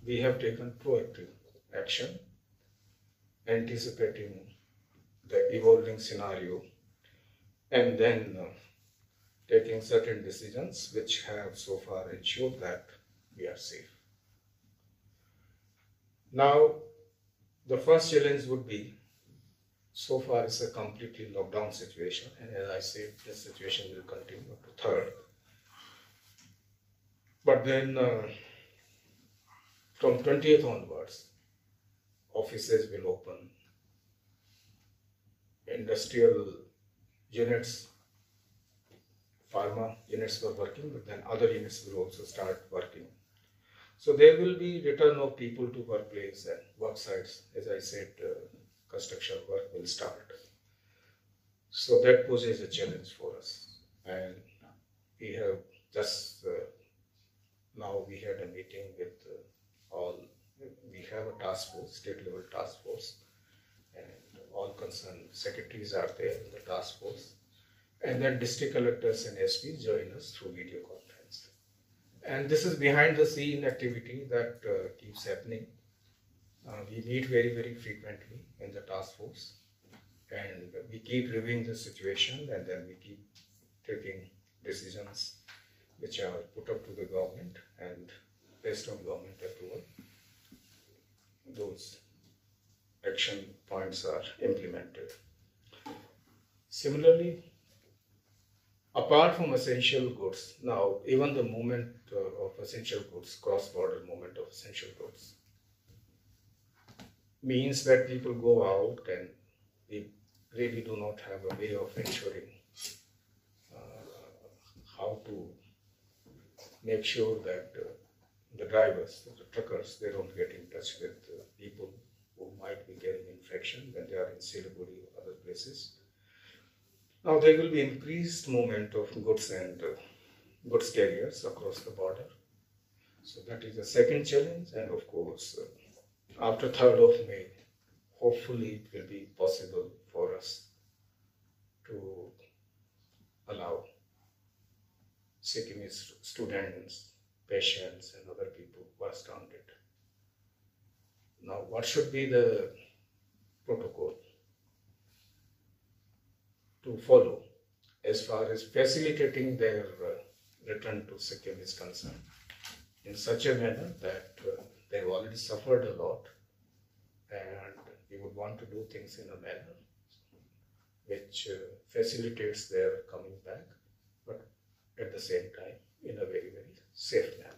we have taken proactive action, anticipating the evolving scenario, and then taking certain decisions which have so far ensured that we are safe. Now, the first challenge would be, so far it's a completely lockdown situation, and as I said, this situation will continue up to 3rd. But then from 20th onwards, offices will open, industrial units, pharma units were working, but then other units will also start working. So there will be return of people to workplace and work sites. As I said, construction work will start. So that poses a challenge for us. And we have just now we had a meeting with we have a task force, state level task force, and all concerned secretaries are there in the task force. And then district collectors and SPs join us through video conference. And this is behind the scene activity that keeps happening. We meet very, very frequently in the task force, and we keep reviewing the situation, and then we keep taking decisions which are put up to the government, and based on government approval, those action points are implemented. Similarly, apart from essential goods, now even the movement of essential goods, cross-border movement of essential goods, means that people go out and we really do not have a way of ensuring how to make sure that the drivers, the truckers, they don't get in touch with people who might be getting infection when they are in Siliguri or other places. Now there will be increased movement of goods and goods carriers across the border. So that is the second challenge, and of course, after 3rd of May, hopefully it will be possible for us to allow Sikkimese students, patients, and other people who are stranded. Now, what should be the protocol to follow as far as facilitating their return to Sikkim is concerned, in such a manner that they've already suffered a lot, and we would want to do things in a manner which facilitates their coming back, but at the same time in a very, very safe manner.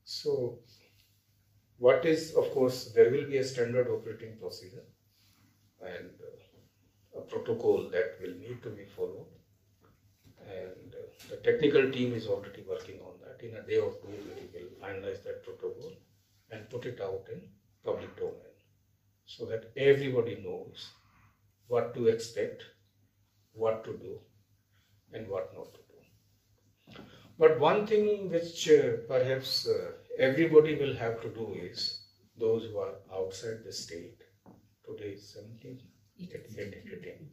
So what is, of course, there will be a standard operating procedure and a protocol that will need to be followed, and the technical team is already working on that. In a day or two, we will finalize that protocol and put it out in public domain so that everybody knows what to expect, what to do, and what not to do. But one thing which perhaps everybody will have to do is, those who are outside the state, today is 17th, 18th,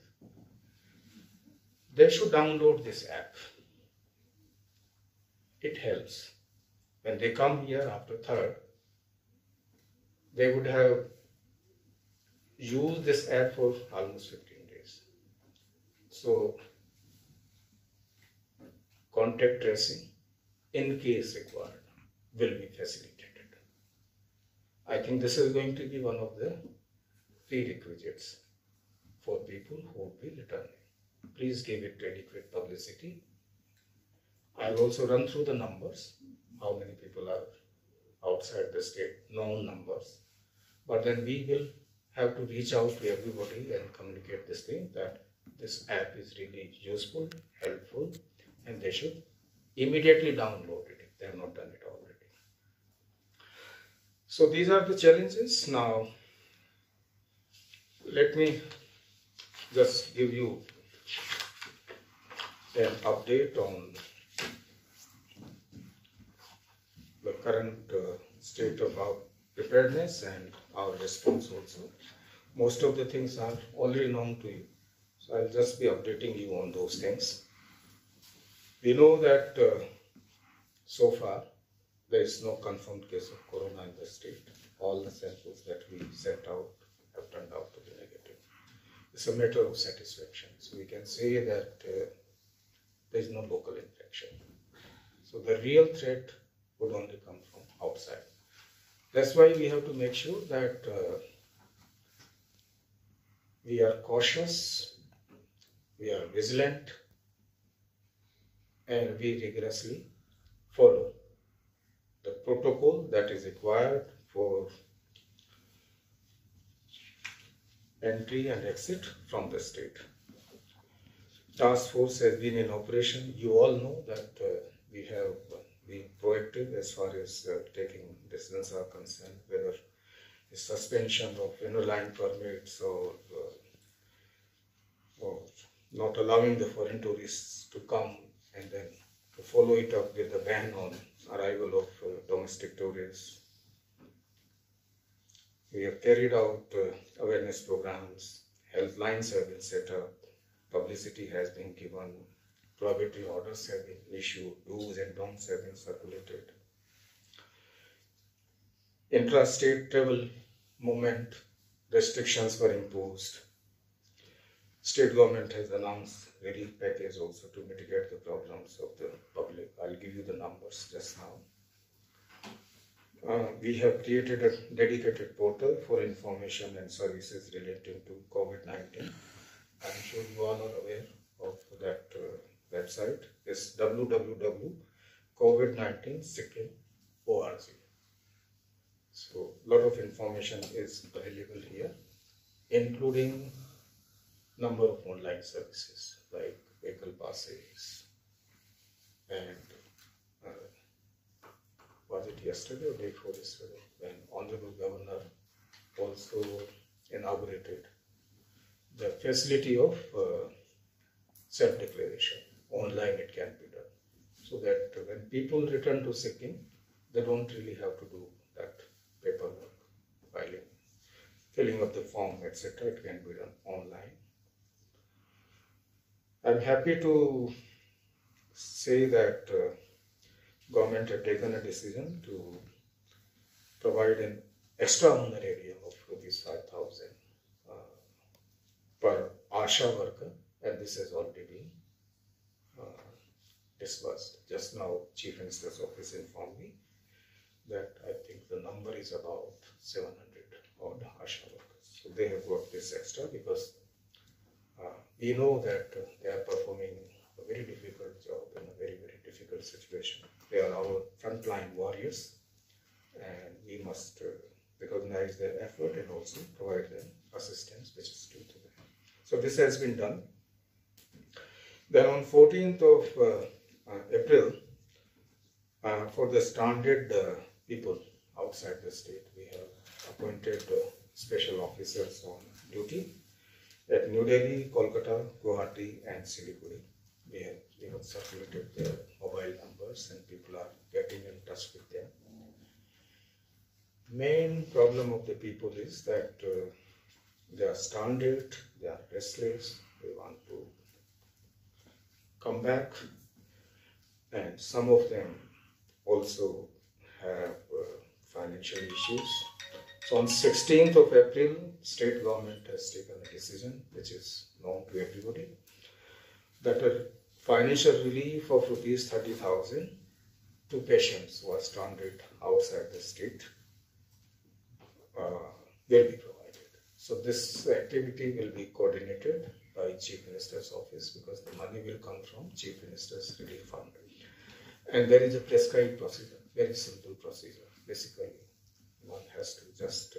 they should download this app. It helps. When they come here after 3rd, they would have used this app for almost 15 days. So, contact tracing, in case required, will be facilitated. I think this is going to be one of the prerequisites for people who will be returning. Please give it adequate publicity. I'll also run through the numbers, how many people are outside the state, known numbers. But then we will have to reach out to everybody and communicate this thing, that this app is really useful, helpful, and they should immediately download it if they have not done it already. So these are the challenges. Now, let me just give you an update on the current state of our preparedness and our response also. Most of the things are already known to you, so I'll just be updating you on those things. We know that so far There is no confirmed case of corona in the state. All the samples that we sent out have turned out to be negative. It's a matter of satisfaction. So we can say that there is no local infection. So the real threat would only come from outside. That's why we have to make sure that we are cautious, we are vigilant, and we rigorously follow the protocol that is required for entry and exit from the state. Task force has been in operation. You all know that we have been proactive as far as taking decisions are concerned, whether the suspension of inner-line permits or not allowing the foreign tourists to come, and then to follow it up with a ban on arrival of domestic tourists. We have carried out awareness programs, health lines have been set up, publicity has been given, prohibitory orders have been issued, do's and don'ts have been circulated. Intra-state travel movement restrictions were imposed. State government has announced relief package also to mitigate the problems of the public. I'll give you the numbers just now. We have created a dedicated portal for information and services relating to COVID-19. I'm sure you all are aware of that website. It's www.covid19sikkim.org. So a lot of information is available here, including number of online services like vehicle passes and was it yesterday or day before yesterday when Honorable Governor also inaugurated the facility of self-declaration. Online it can be done, so that when people return to Sikkim, they don't really have to do that paperwork, filing, filling up the form, etc. It can be done online. I'm happy to say that government had taken a decision to provide an extra honorarium of rupees 5,000 per ASHA worker, and this has already been disbursed. Just now, Chief Minister's office informed me that I think the number is about 700 odd ASHA workers. So they have got this extra because we know that they are performing a very difficult job in a very, very difficult situation. They are our frontline warriors, and we must recognize their effort and also provide them assistance which is due to them. So this has been done. Then on 14th of April, for the stranded people outside the state, we have appointed special officers on duty at New Delhi, Kolkata, Guwahati and Siliguri. We have circulated their mobile numbers and people are getting in touch with them. Main problem of the people is that they are stranded, they are restless, they want to come back, and some of them also have financial issues. So on 16th of April, state government has taken a decision which is known to everybody, that a financial relief of rupees 30,000 to patients who are stranded outside the state will be provided. So this activity will be coordinated by Chief Minister's office because the money will come from Chief Minister's Relief Fund. And there is a prescribed procedure, very simple procedure. Basically, one has to just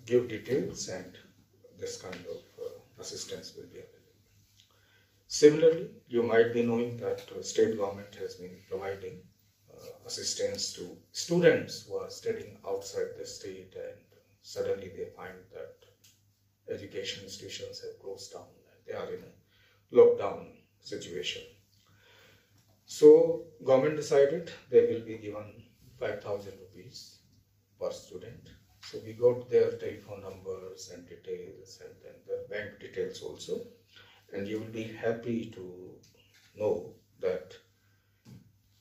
give details and this kind of assistance will be available. Similarly, you might be knowing that state government has been providing assistance to students who are studying outside the state and suddenly they find that education institutions have closed down and they are in a lockdown situation. So government decided they will be given 5,000 rupees per student. So we got their telephone numbers and details and then their bank details also. And you will be happy to know that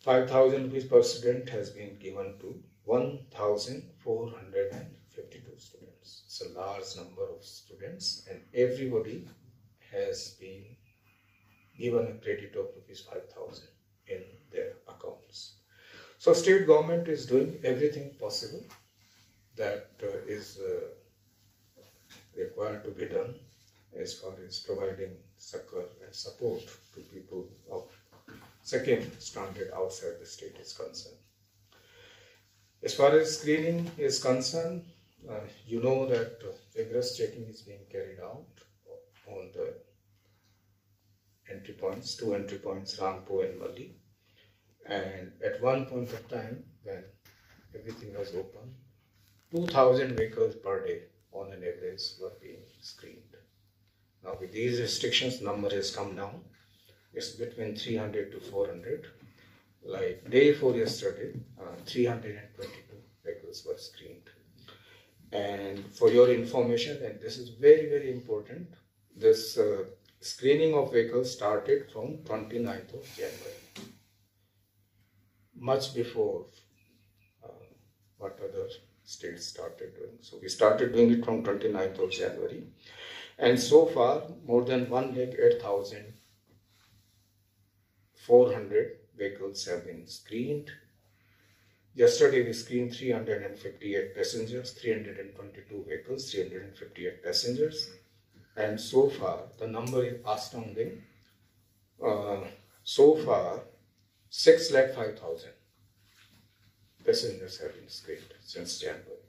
5,000 rupees per student has been given to 1,452 students. It's a large number of students, and everybody has been given a credit of rupees 5,000 in their accounts. So state government is doing everything possible that is required to be done as far as providing succor and support to people of Sikkim stranded outside the state is concerned. As far as screening is concerned, you know that rigorous checking is being carried out on the entry points, 2 entry points, Rangpo and Malli. And at one point of time, when everything was open, 2,000 vehicles per day on an average were being screened. Now with these restrictions, number has come down. It's between 300 to 400. Like day before yesterday, 322 vehicles were screened. And for your information, and this is very, very important, this screening of vehicles started from 29th of January. Much before what other states started doing. So we started doing it from 29th of January. And so far, more than 108,400 vehicles have been screened. Yesterday we screened 358 passengers, 322 vehicles, 358 passengers. And so far, the number is astounding. So far, 605,000 passengers have been screened since January.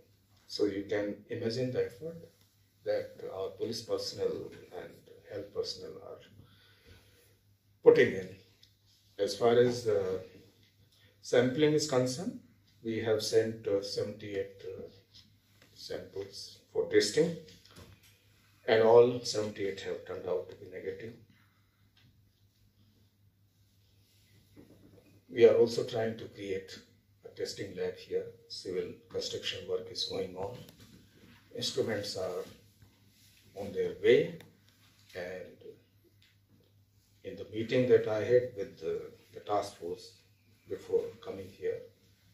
So you can imagine the effort that our police personnel and health personnel are putting in. As far as sampling is concerned, we have sent 78 samples for testing, and all 78 have turned out to be negative. We are also trying to create a testing lab here. Civil construction work is going on. Instruments are on their way, and in the meeting that I had with the task force before coming here,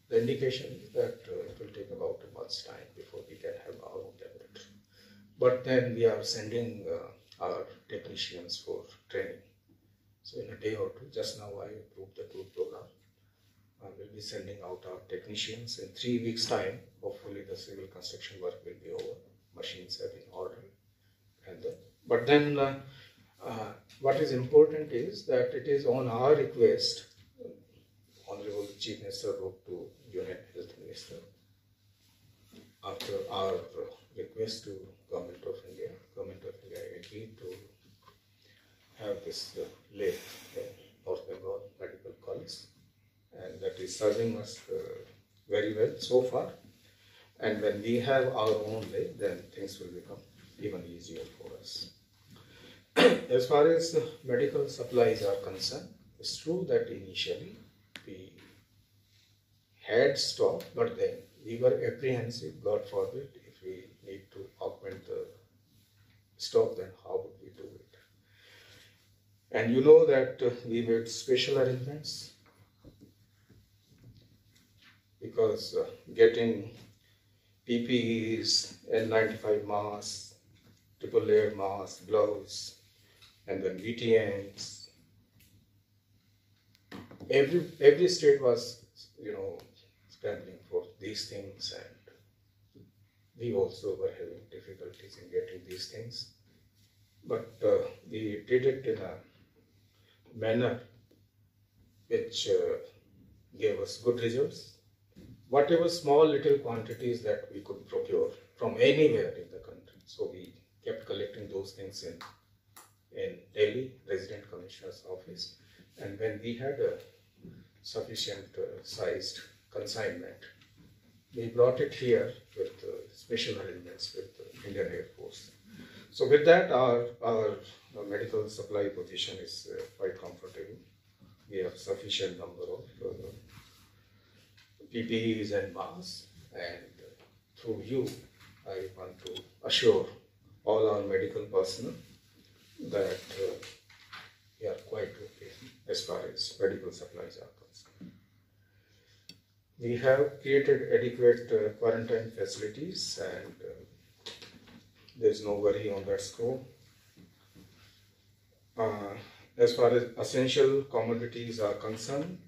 the indication is that it will take about a month's time before we can have our own laboratory. But then we are sending our technicians for training. So in a day or two, just now I approved the tour program. We'll be sending out our technicians. In 3 weeks' time, hopefully the civil construction work will be over. Machines have been ordered. But then what is important is that it is on our request, Honorable Chief Minister wrote to Union Health Minister after our request to Government of India agreed to have this lab in North Bengal Medical College, and that is serving us very well so far. And when we have our own lab, then things will become even easier for us. As far as medical supplies are concerned, it's true that initially we had stock, but then we were apprehensive, God forbid, if we need to augment the stock, then how would we do it? And you know that we made special arrangements because getting PPEs, N95 masks, triple layer masks, gloves, and then VTNs. Every state was, scrambling for these things, and we also were having difficulties in getting these things. But we did it in a manner which gave us good results. Whatever small little quantities that we could procure from anywhere in the country. So we kept collecting those things in Delhi, Resident Commissioner's office. And when we had a sufficient sized consignment, we brought it here with special arrangements with the Indian Air Force. So with that, our medical supply position is quite comfortable. We have sufficient number of PPEs and masks, and through you, I want to assure all our medical personnel that we are quite okay as far as medical supplies are concerned. We have created adequate quarantine facilities, and there's no worry on that score. As far as essential commodities are concerned,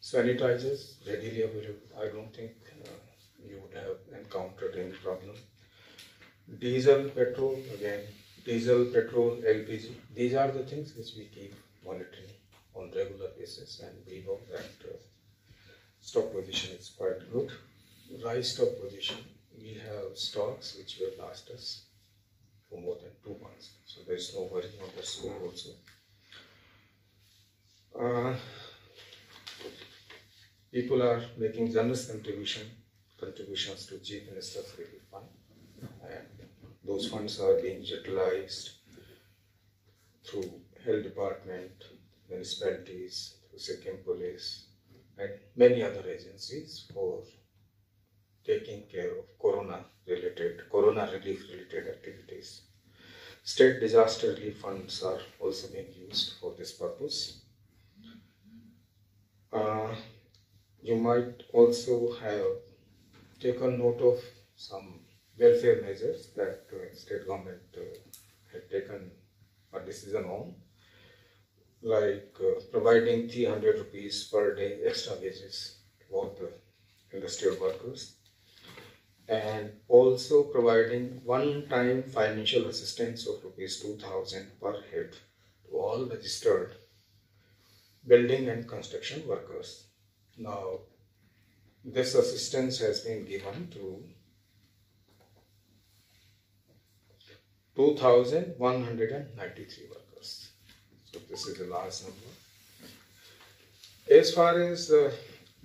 sanitizers readily available. I don't think you would have encountered any problem. Diesel, petrol, again, diesel, petrol, LPG. These are the things which we keep monitoring on regular basis, and we know that stock position is quite good. Rice stock position, we have stocks which will last us for more than 2 months. So there is no worry on the score also. People are making generous contributions to Chief Minister's Relief Fund, and those funds are being utilized through Health Department, municipalities, through Sikkim Police, and many other agencies for taking care of corona relief related activities. State disaster relief funds are also being used for this purpose. You might also have taken note of some welfare measures that state government had taken a decision on, like providing 300 rupees per day extra wages for the industrial workers, and also providing one-time financial assistance of rupees 2,000 per head to all registered building and construction workers. Now, this assistance has been given to 2,193 workers. So this is a large number. As far as the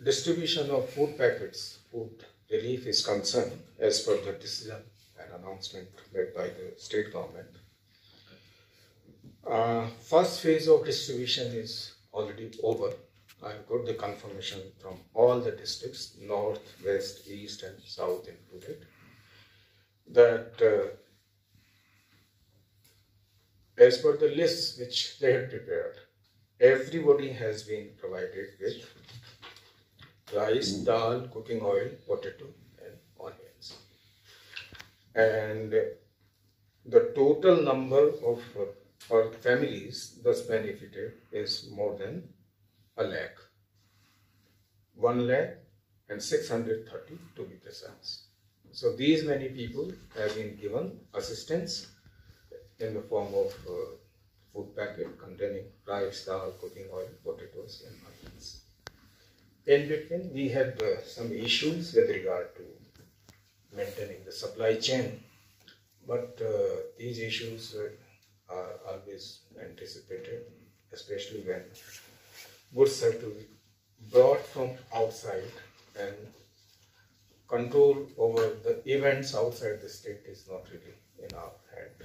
distribution of food packets, food relief is concerned, as per the decision and announcement made by the state government, first phase of distribution is already over. I've got the confirmation from all the districts, north, west, east, and south included, that as per the lists which they had prepared, everybody has been provided with rice, dal, cooking oil, potato, and onions. And the total number of families thus benefited is more than 1 lakh. 1,06,30,000 to be precise. So these many people have been given assistance in the form of food packet containing rice, dal, cooking oil, potatoes, and onions. In between, we had some issues with regard to maintaining the supply chain, but these issues are always anticipated, especially when goods have to be brought from outside, and control over the events outside the state is not really in our hand.